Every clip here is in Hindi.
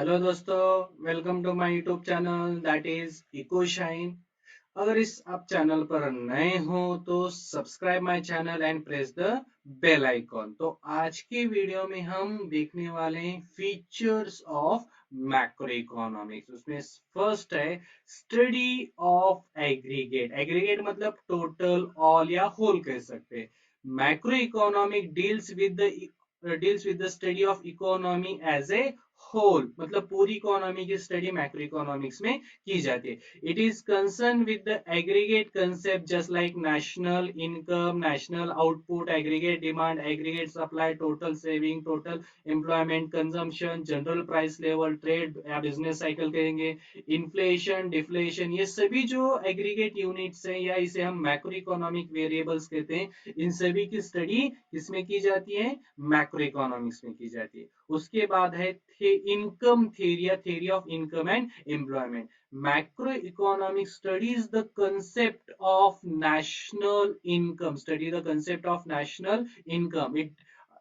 हेलो दोस्तों, welcome to my YouTube channel that is Eco Shine. अगर इस आप चैनल पर नए हो तो subscribe my channel and press the bell icon. तो आज की वीडियो में हम देखने वाले हैं फीचर्स ऑफ मैक्रो इकोनॉमिक्स। उसमें फर्स्ट है स्टडी ऑफ एग्रीगेट। एग्रीगेट मतलब टोटल, ऑल या होल कह सकते हैं। Macroeconomic deals with the study of economy as a whole, मतलब पूरी इकोनॉमी की स्टडी मैक्रो इकोनॉमिक्स में की जाती है। It is concerned with the aggregate concept just like national income, national output, aggregate demand, aggregate supply, total saving, total employment, consumption, general price level, trade या business cycle कहेंगे, inflation, deflation, ये सभी जो aggregate units हैं या इसे हम macro economic variables कहते हैं, इन सभी की स्टडी किसमें की जाती है? मैक्रो इकोनॉमिक्स में की जाती है। उसके बाद है इनकम थ्योरी या theory of income and employment. Macroeconomics studies the concept of national income. Study the concept of national income.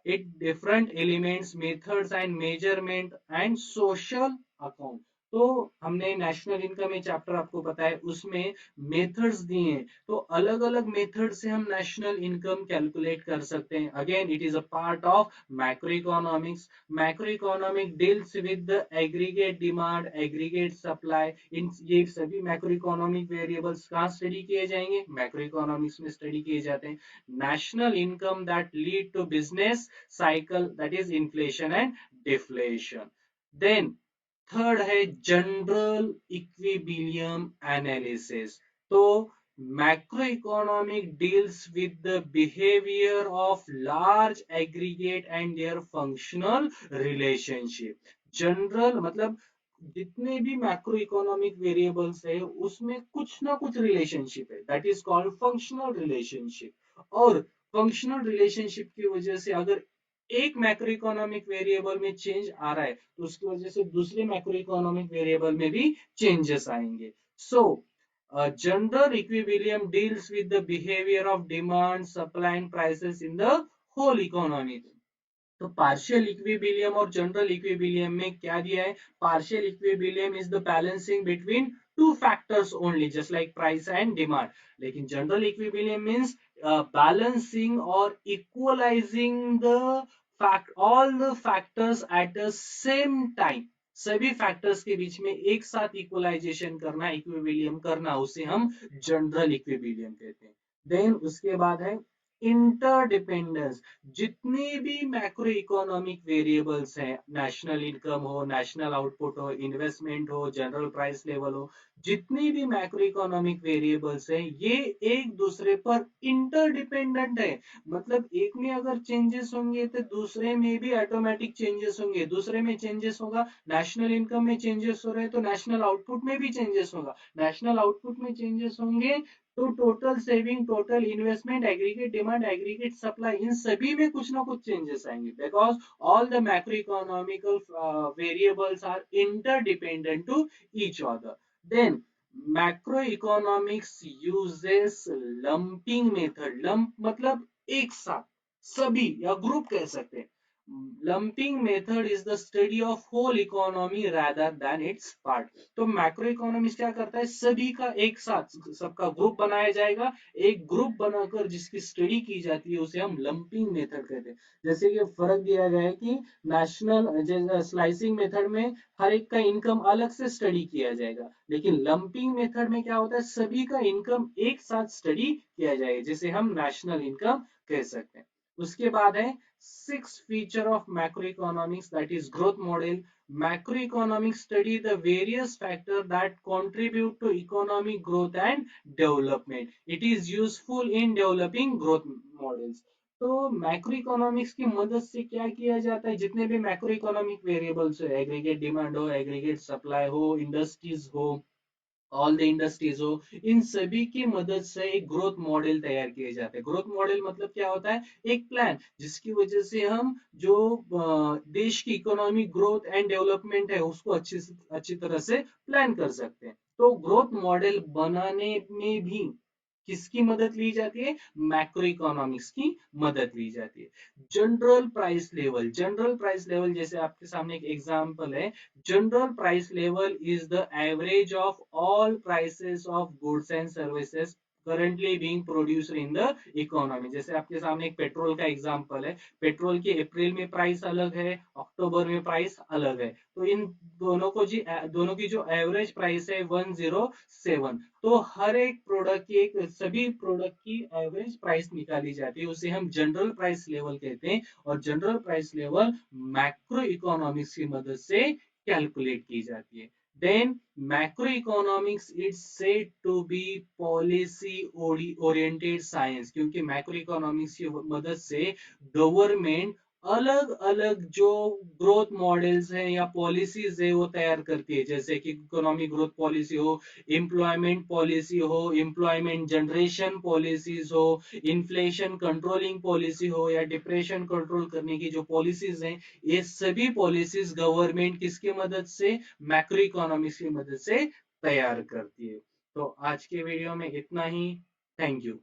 It different elements, methods and measurement and social account. तो हमने नेशनल इनकम में चैप्टर आपको पता है, उसमें मेथड्स दिए हैं। तो अलग अलग मेथड से हम नेशनल इनकम कैलकुलेट कर सकते हैं। Again it is a part of macroeconomics. Macroeconomic deals with the aggregate demand, aggregate supply. इन ये सभी मैक्रो इकोनॉमिक वेरिएबल्स कहाँ स्टडी किए जाएंगे? मैक्रो इकोनॉमिक्स में स्टडी किए जाते हैं। National income that lead to business cycle, that is inflation and deflation. Then third है जनरल इक्विबिलियम एनालिसिस। तो macroeconomic deals with the behaviour of large aggregate and their functional relationship. General मतलब जितने भी मैक्रो इकोनॉमिक वेरिएबल्स है उसमें कुछ ना कुछ रिलेशनशिप है, that is called functional relationship. और फंक्शनल रिलेशनशिप की वजह से अगर एक मैक्रो इकोनॉमिक वेरिएबल में चेंज आ रहा है तो उसकी वजह से दूसरे मैक्रो इकोनॉमिक वेरिएबल में भी चेंजेस आएंगे। So general equilibrium deals with the behaviour of demand, supply and prices in the whole economy. तो पार्शियल इक्विबिलियम और जनरल इक्विबिलियम में क्या दिया है? Partial equilibrium is the balancing between two factors only, just like price and demand. लेकिन जनरल इक्विबिलियम मींस बैलेंसिंग और equalizing the fact all the factors at the same time. सभी फैक्टर्स के बीच में एक साथ इक्वलाइजेशन करना, इक्विबिलियम करना, उसे हम जनरल इक्विबिलियम कहते हैं। देन उसके बाद है इंटरडिपेंडेंस। जितने भी मैक्रो इकोनॉमिक वेरिएबल्स हैं, नेशनल इनकम हो, नेशनल आउटपुट हो, इन्वेस्टमेंट हो, जनरल प्राइस लेवल हो, जितनी भी मैक्रो इकोनॉमिक वेरिएबल्स हैं ये एक दूसरे पर इंटरडिपेंडेंट है। मतलब एक में अगर चेंजेस होंगे तो दूसरे में भी ऑटोमेटिक चेंजेस होंगे। दूसरे में चेंजेस होगा, नेशनल इनकम में चेंजेस हो रहे हैं तो नेशनल आउटपुट में भी चेंजेस होगा। नेशनल आउटपुट में चेंजेस होंगे तो total saving, total investment, aggregate demand, aggregate supply, इन सभी में कुछ ना कुछ चेंजेस आएंगे because all the macroeconomical variables are interdependent to each other. Then macroeconomics uses lumping method. Lump मतलब एक साथ सभी या ग्रुप कह सकते हैं। Lumping method is the study of whole economy rather than its part. तो मैक्रो इकोनॉमिक्स क्या करता है? सभी का एक साथ सबका ग्रुप बनाया जाएगा, एक ग्रुप बनाकर जिसकी स्टडी की जाती है उसे हम लंपिंग मेथड कहते हैं। जैसे कि फर्क दिया गया है कि नेशनल स्लाइसिंग मेथड में हर एक का इनकम अलग से स्टडी किया जाएगा, लेकिन लंपिंग मेथड में क्या होता है? सभी का इनकम एक साथ स्टडी किया जाएगा, जिसे हम नेशनल इनकम कह सकते हैं। उसके बाद है six feature of macro economics, that is growth model. Macroeconomics study the various factors that contribute to economic growth and development. It is useful in developing growth models. तो मैक्रो इकोनॉमिक्स की मदद से क्या किया जाता है? जितने भी मैक्रो इकोनॉमिक वेरिएबल्स हो, एग्रीगेट डिमांड हो, एग्रीगेट सप्लाई हो, इंडस्ट्रीज हो, ऑल द इंडस्ट्रीज हो, इन सभी की मदद से एक ग्रोथ मॉडल तैयार किए जाते हैं। ग्रोथ मॉडल मतलब क्या होता है? एक प्लान जिसकी वजह से हम जो देश की इकोनॉमिक ग्रोथ एंड डेवलपमेंट है उसको अच्छी तरह से प्लान कर सकते हैं। तो ग्रोथ मॉडल बनाने में भी किसकी मदद ली जाती है? मैक्रो इकोनॉमिक्स की मदद ली जाती है। जनरल प्राइस लेवल जैसे आपके सामने एक एग्जांपल है। General price level is the average of all prices of goods and services currently being produced in the economy. जैसे आपके सामने एक पेट्रोल का एग्जांपल है। पेट्रोल की अप्रैल में प्राइस अलग है, अक्टूबर में प्राइस अलग है, तो इन दोनों की जो एवरेज प्राइस है 107। तो हर एक प्रोडक्ट की सभी प्रोडक्ट की एवरेज प्राइस निकाली जाती है, उसे हम जनरल प्राइस लेवल कहते हैं। और general price level macro economics की मदद से कैलकुलेट की जाती है। Then macroeconomics is said to be policy oriented science, क्योंकि macroeconomics की मदद से गवर्नमेंट अलग अलग जो ग्रोथ मॉडल्स हैं या पॉलिसीज है वो तैयार करती है। जैसे कि इकोनॉमिक ग्रोथ पॉलिसी हो, एम्प्लॉयमेंट पॉलिसी हो, एम्प्लॉयमेंट जनरेशन पॉलिसीज हो, इन्फ्लेशन कंट्रोलिंग पॉलिसी हो, या डिप्रेशन कंट्रोल करने की जो पॉलिसीज हैं, ये सभी पॉलिसीज गवर्नमेंट किसकी मदद से? मैक्रो इकोनॉमिक्स की मदद से तैयार करती है। तो आज के वीडियो में इतना ही। Thank you.